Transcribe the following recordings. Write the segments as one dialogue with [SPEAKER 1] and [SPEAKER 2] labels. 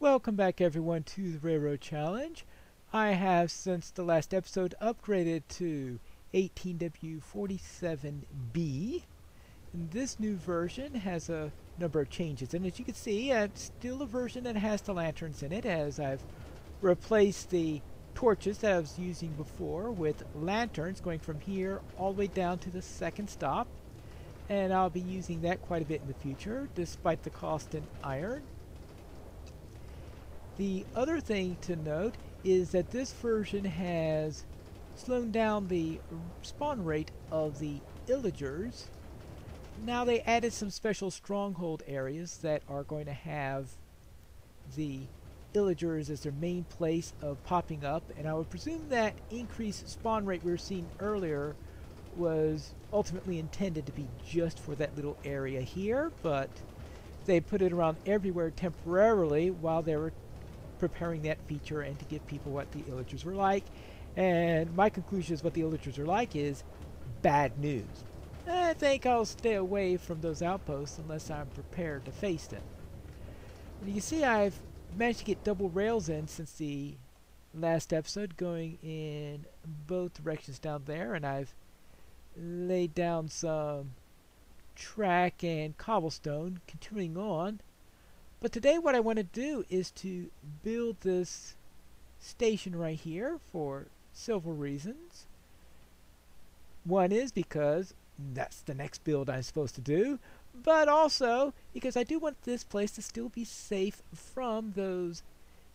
[SPEAKER 1] Welcome back everyone to the Railroad Challenge. I have since the last episode upgraded to 18W47B. And this new version has a number of changes, and as you can see it's still a version that has the lanterns in it, as I've replaced the torches that I was using before with lanterns going from here all the way down to the second stop, and I'll be using that quite a bit in the future despite the cost in iron. The other thing to note is that this version has slowed down the spawn rate of the illagers. Now they added some special stronghold areas that are going to have the illagers as their main place of popping up, and I would presume that increased spawn rate we were seeing earlier was ultimately intended to be just for that little area here, but they put it around everywhere temporarily while they were preparing that feature and to give people what the illagers were like. And my conclusion is what the illagers are like is bad news. I think I'll stay away from those outposts unless I'm prepared to face them. And you see I've managed to get double rails in since the last episode, going in both directions down there, and I've laid down some track and cobblestone continuing on. But today what I want to do is to build this station right here for several reasons. One is because that's the next build I'm supposed to do, but also because I do want this place to still be safe from those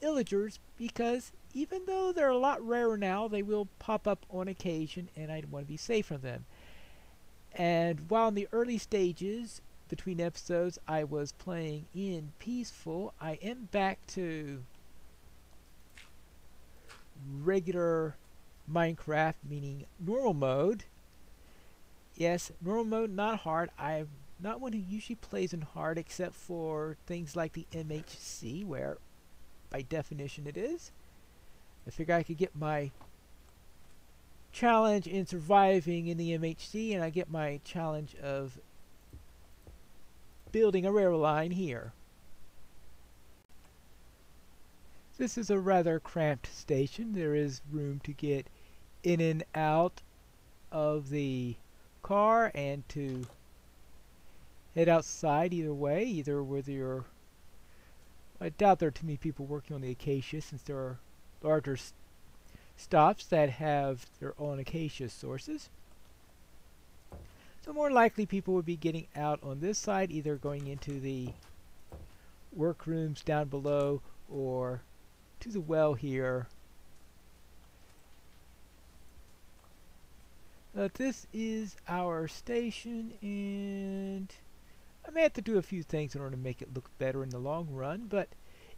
[SPEAKER 1] illagers, because even though they're a lot rarer now, they will pop up on occasion and I want to be safe from them. And while in the early stages between episodes I was playing in peaceful, I am back to regular Minecraft, meaning normal mode. Yes, normal mode, not hard. I'm not one who usually plays in hard except for things like the MHC, where by definition it is. I figure I could get my challenge in surviving in the MHC, and I get my challenge of building a rail line here. This is a rather cramped station. There is room to get in and out of the car and to head outside either way, either with your... I doubt there are too many people working on the acacia, since there are larger stops that have their own acacia sources. So more likely people would be getting out on this side, either going into the workrooms down below or to the well here. This is our station, and I may have to do a few things in order to make it look better in the long run, but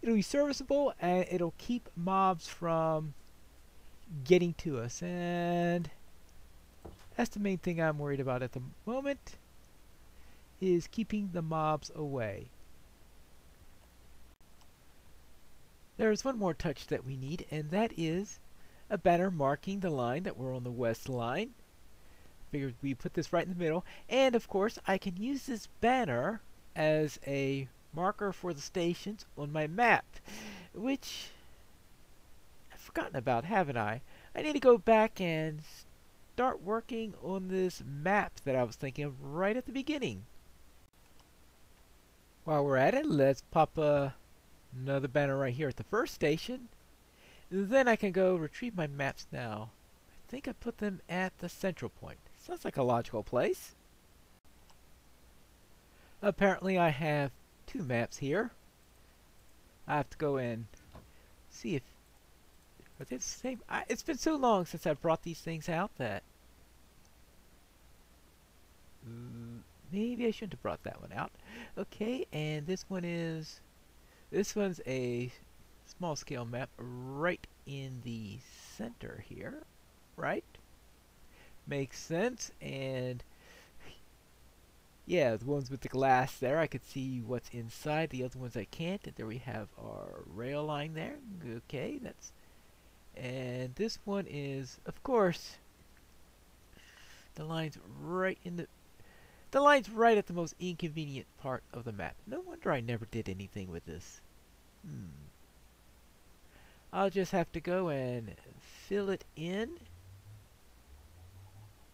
[SPEAKER 1] it'll be serviceable and it'll keep mobs from getting to us, and that's the main thing I'm worried about at the moment, is keeping the mobs away. There's one more touch that we need, and that is a banner marking the line that we're on the west line. Figured we put this right in the middle, and of course I can use this banner as a marker for the stations on my map, which I've forgotten about, haven't I? I need to go back and start working on this map that I was thinking of right at the beginning. While we're at it, let's pop another banner right here at the first station. Then I can go retrieve my maps now. I think I put them at the central point. Sounds like a logical place. Apparently I have two maps here. I have to go and see if are they the same. It's been so long since I brought these things out that maybe I shouldn't have brought that one out. Okay, and this one's a small scale map right in the center here, right? Makes sense. And yeah, the ones with the glass there, I could see what's inside. The other ones I can't. And there we have our rail line there. Okay, that's... And this one is, of course, the line's right in the line's right at the most inconvenient part of the map. No wonder I never did anything with this. I'll just have to go and fill it in.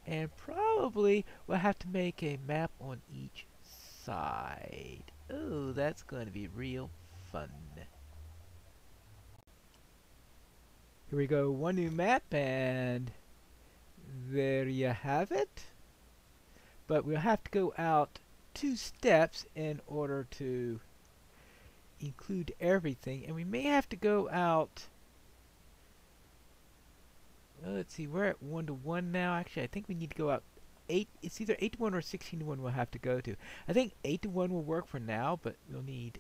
[SPEAKER 1] And probably we'll have to make a map on each side. Oh, that's going to be real fun. Here we go, one new map, and there you have it. But we'll have to go out 2 steps in order to include everything, and we may have to go out. Well, let's see, we're at 1 to 1 now. Actually, I think we need to go out 8. It's either 8 to 1 or 16 to 1 we'll have to go to. I think 8 to 1 will work for now, but we'll need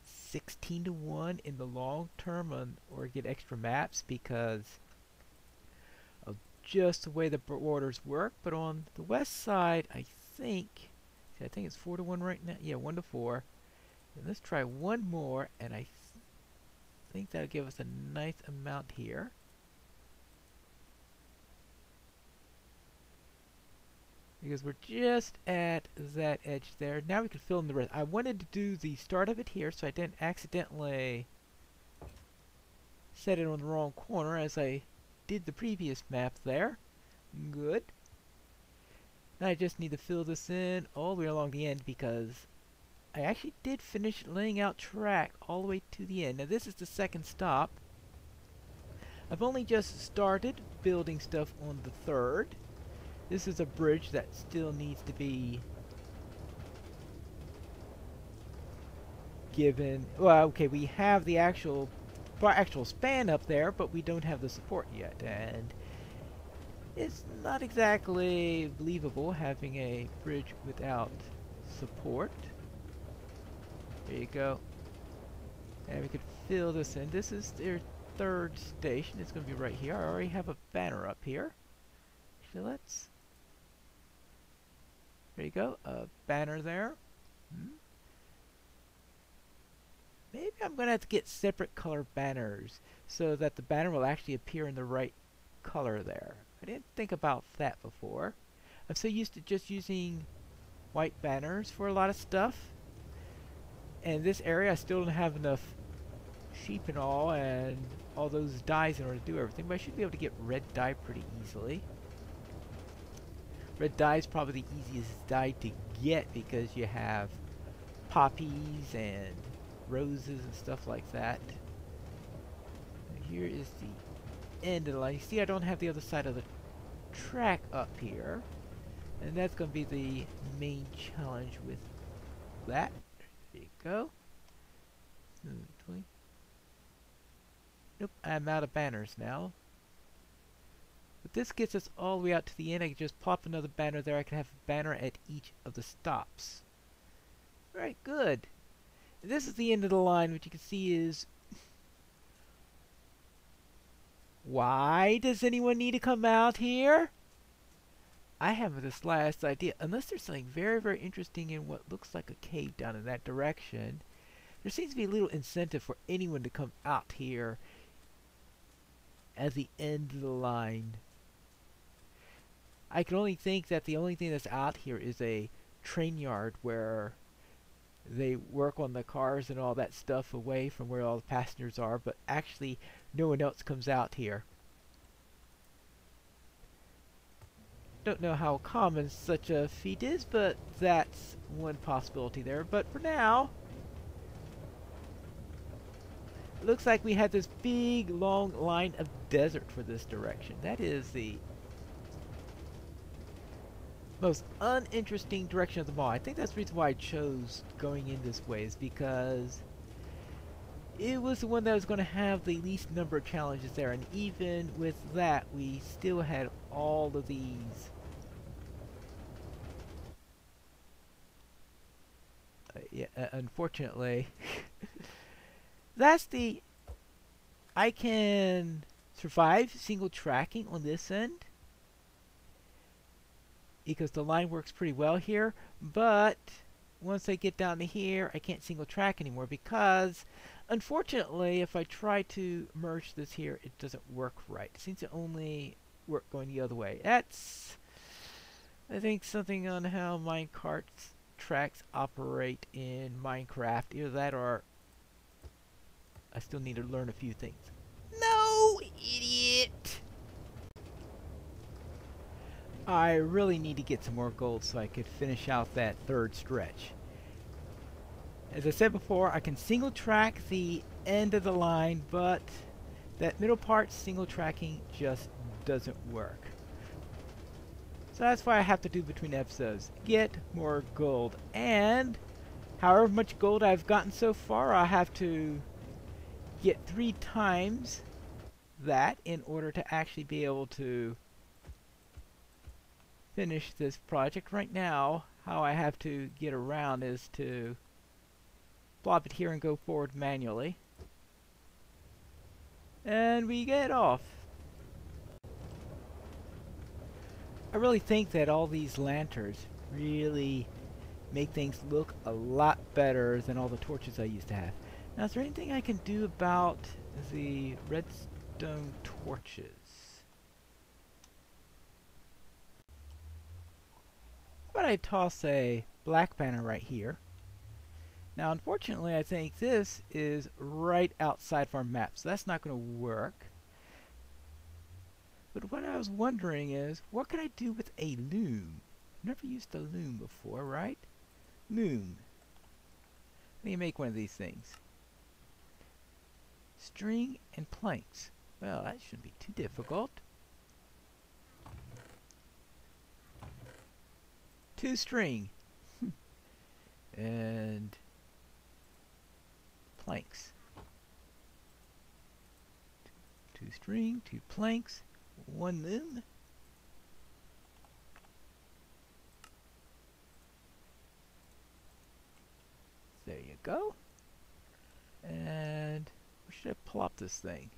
[SPEAKER 1] 16 to 1 in the long term or get extra maps because of just the way the borders work. But on the west side, I think it's 4 to 1 right now. Yeah, 1 to 4. And let's try one more, and I think that'll give us a nice amount here. Because we're just at that edge there. Now we can fill in the rest. I wanted to do the start of it here so I didn't accidentally set it on the wrong corner as I did the previous map there. Good. Now I just need to fill this in all the way along the end because I actually did finish laying out track all the way to the end. Now this is the second stop. I've only just started building stuff on the third. This is a bridge that still needs to be given. Well, okay, we have the actual span up there, but we don't have the support yet, and it's not exactly believable having a bridge without support. There you go. And we could fill this in. This is their third station. It's going to be right here. I already have a banner up here. So let's. There you go, a banner there. Maybe I'm going to have to get separate color banners so that the banner will actually appear in the right color there. I didn't think about that before. I'm so used to just using white banners for a lot of stuff. And this area I still don't have enough sheep and all those dyes in order to do everything, but I should be able to get red dye pretty easily. Red dye is probably the easiest dye to get because you have poppies and roses and stuff like that. Here is the end of the line. You see I don't have the other side of the track up here. And that's going to be the main challenge with that. There you go. 20. Nope, I'm out of banners now. But this gets us all the way out to the end. I can just pop another banner there. I can have a banner at each of the stops. Alright, good. This is the end of the line, which you can see is... Why does anyone need to come out here? I have this last idea. Unless there's something very, very interesting in what looks like a cave down in that direction, there seems to be a little incentive for anyone to come out here at the end of the line. I can only think that the only thing that's out here is a train yard where they work on the cars and all that stuff away from where all the passengers are, but actually no one else comes out here. Don't know how common such a feat is, but that's one possibility there. But for now, it looks like we had this big long line of desert for this direction. That is the most uninteresting direction of them all. I think that's the reason why I chose going in this way, is because it was the one that was going to have the least number of challenges there, and even with that we still had all of these unfortunately that's the I can survive single tracking on this end because the line works pretty well here, but once I get down to here I can't single track anymore because unfortunately if I try to merge this here it doesn't work right. It seems to only work going the other way. That's I think something on how minecart tracks operate in Minecraft. Either that or I still need to learn a few things. idiot! I really need to get some more gold so I could finish out that third stretch. As I said before, I can single track the end of the line, but that middle part, single tracking, just doesn't work. So that's why I have to do between episodes. Get more gold. And however much gold I've gotten so far, I have to get 3 times that in order to actually be able to finish this project. Right now, how I have to get around is to plop it here and go forward manually. And we get off. I really think that all these lanterns really make things look a lot better than all the torches I used to have. Now, is there anything I can do about the redstone torches? How about I toss a black banner right here? Now, unfortunately, I think this is right outside of our map, so that's not going to work. But what I was wondering is, what can I do with a loom? I've never used a loom before, right? Loom. Let me make one of these things. String and planks. Well, that shouldn't be too difficult. 2 string. And planks. 2 string, 2 planks, 1 loom. There you go. And where should I plop this thing?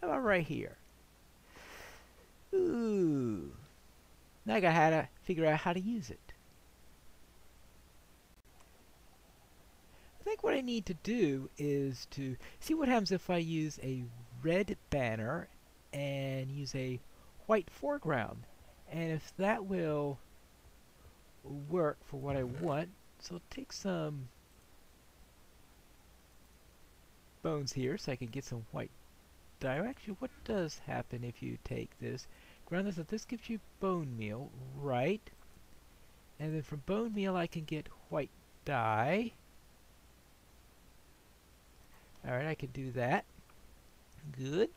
[SPEAKER 1] How about right here? Ooh. Now I gotta figure out how to use it. I think what I need to do is to see what happens if I use a red banner and use a white foreground, and if that will work for what I want. So I'll take some bones here so I can get some white dye. Actually, what does happen if you take this? Ground this up. This gives you bone meal, right? And then from bone meal I can get white dye. Alright, I can do that. Good.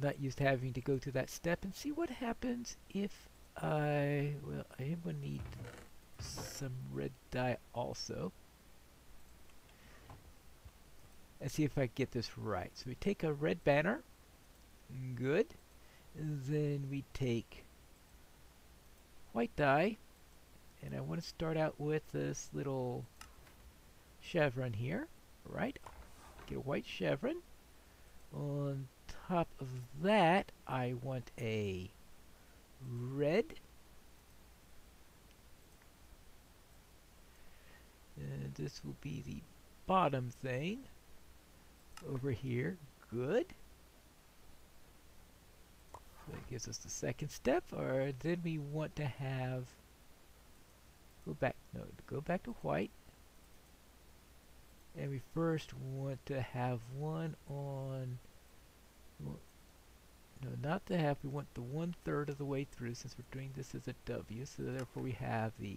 [SPEAKER 1] Not used to having to go through that step. And see what happens if I am going to need some red dye also. Let's see if I get this right. So we take a red banner. Good. And then we take white dye. And I want to start out with this little chevron here. Right? Get a white chevron. On top of that, I want a red. And this will be the bottom thing over here. Good. So that gives us the second step. Or then we want to have go back to white. And we first want to have one on, no, not the half, we want the 1/3 of the way through since we're doing this as a W, so therefore we have the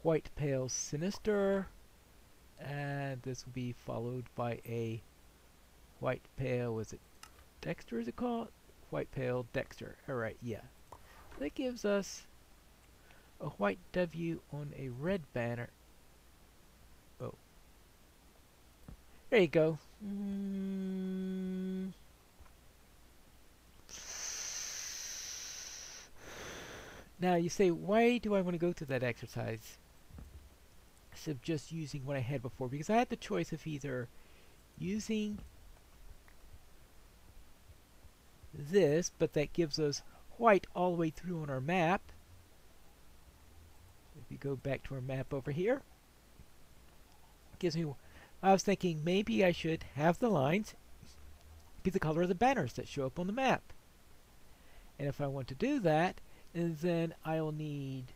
[SPEAKER 1] white pale sinister, and this will be followed by a white pale, was it Dexter is it called? White pale Dexter, alright, yeah. That gives us a white W on a red banner. Oh. There you go. Now you say, why do I want to go through that exercise instead of just using what I had before? Because I had the choice of either using this, but that gives us white all the way through on our map. If we go back to our map over here, gives me, I was thinking maybe I should have the lines be the color of the banners that show up on the map. And if I want to do that, then I'll need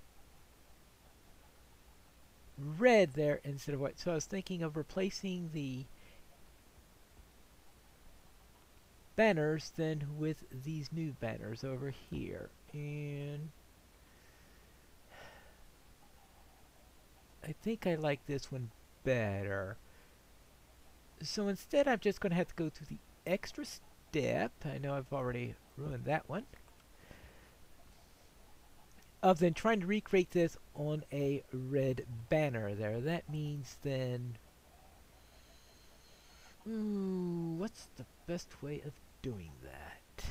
[SPEAKER 1] red there instead of white. So I was thinking of replacing the banners than with these new banners over here. And I think I like this one better. So instead I'm just going to have to go through the extra step. I know I've already ruined that one. Of then trying to recreate this on a red banner there. That means then... Ooh, what's the best way of doing that?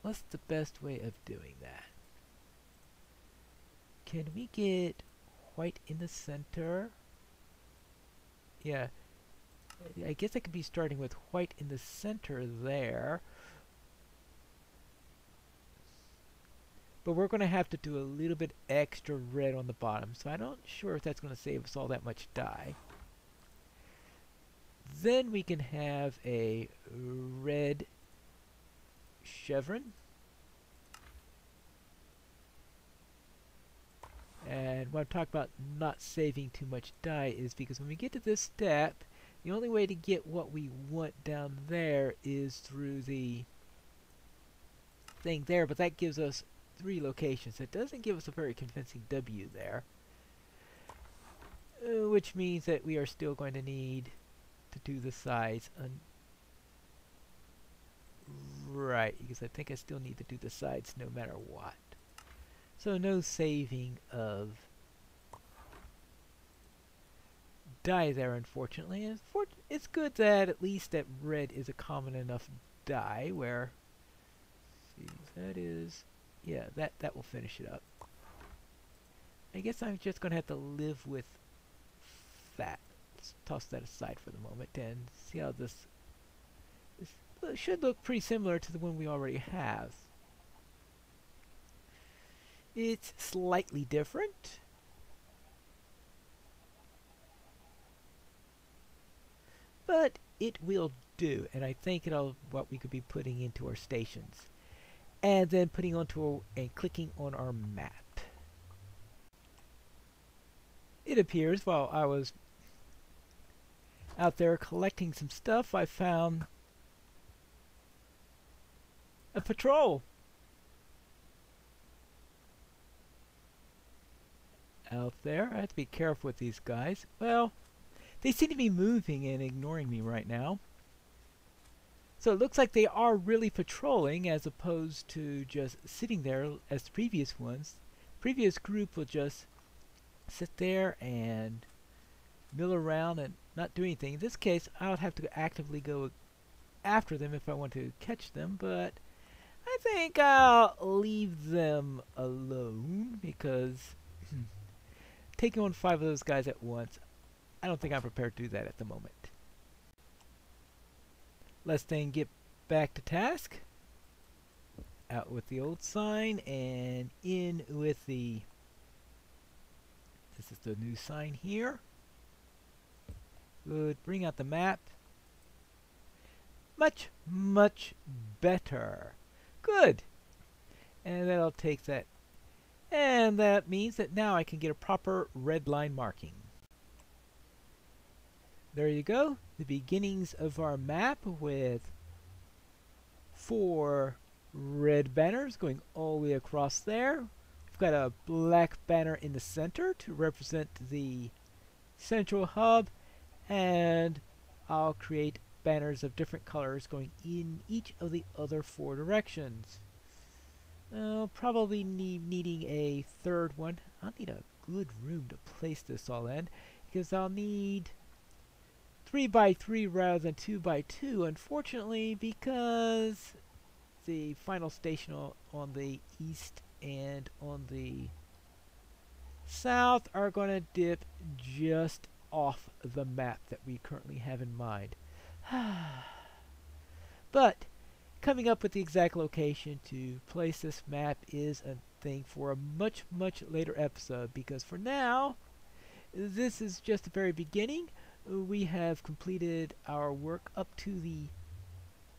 [SPEAKER 1] What's the best way of doing that? Can we get white in the center? Yeah. I guess I could be starting with white in the center there. But we're going to have to do a little bit extra red on the bottom. So I'm not sure if that's going to save us all that much dye. Then we can have a red chevron. And what I'm talking about not saving too much dye is because when we get to this step, the only way to get what we want down there is through the thing there, but that gives us 3 locations. It doesn't give us a very convincing W there, which means that we are still going to need to do the sides. Right, because I think I still need to do the sides no matter what. So no saving of dye there, unfortunately. It's good that at least that red is a common enough dye where, see, that is, yeah, that will finish it up. I guess I'm just going to have to live with that. Let's toss that aside for the moment and see how this should look pretty similar to the one we already have. It's slightly different. But it will do, and I think it'll what we could be putting into our stations. And then putting onto and clicking on our map. It appears while I was out there collecting some stuff, I found a patrol. Out there. I have to be careful with these guys. Well, they seem to be moving and ignoring me right now. So it looks like they are really patrolling as opposed to just sitting there as the previous ones. Previous group will just sit there and mill around and not do anything. In this case, I would have to actively go after them if I want to catch them, but I think I'll leave them alone because taking on 5 of those guys at once, I don't think I'm prepared to do that at the moment. Let's then get back to task. Out with the old sign and in with the, this is the new sign here. Good, bring out the map. Much, much better. Good. And that'll take that. And that means that now I can get a proper red line marking. There you go. The beginnings of our map with 4 red banners going all the way across there. We've got a black banner in the center to represent the central hub, and I'll create banners of different colors going in each of the other 4 directions. I'll probably needing a 3rd one. I'll need a good room to place this all in because I'll need 3 by 3 rather than 2 by 2, unfortunately, because the final station on the east and on the south are going to dip just off the map that we currently have in mind. But coming up with the exact location to place this map is a thing for a much, much later episode, because for now, this is just the very beginning. We have completed our work up to the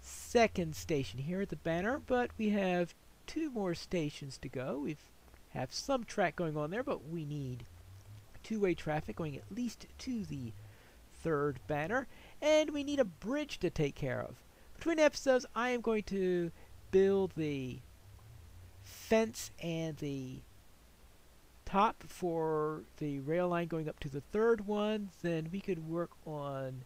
[SPEAKER 1] 2nd station here at the banner, but we have 2 more stations to go. We have some track going on there, but we need 2-way traffic going at least to the third banner, and we need a bridge to take care of. Between episodes, I am going to build the fence and the top for the rail line going up to the third one. Then we could work on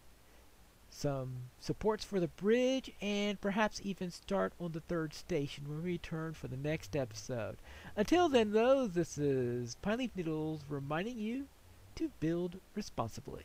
[SPEAKER 1] some supports for the bridge and perhaps even start on the third station when we return for the next episode. Until then, though, this is Pine Leaf Noodles reminding you to build responsibly.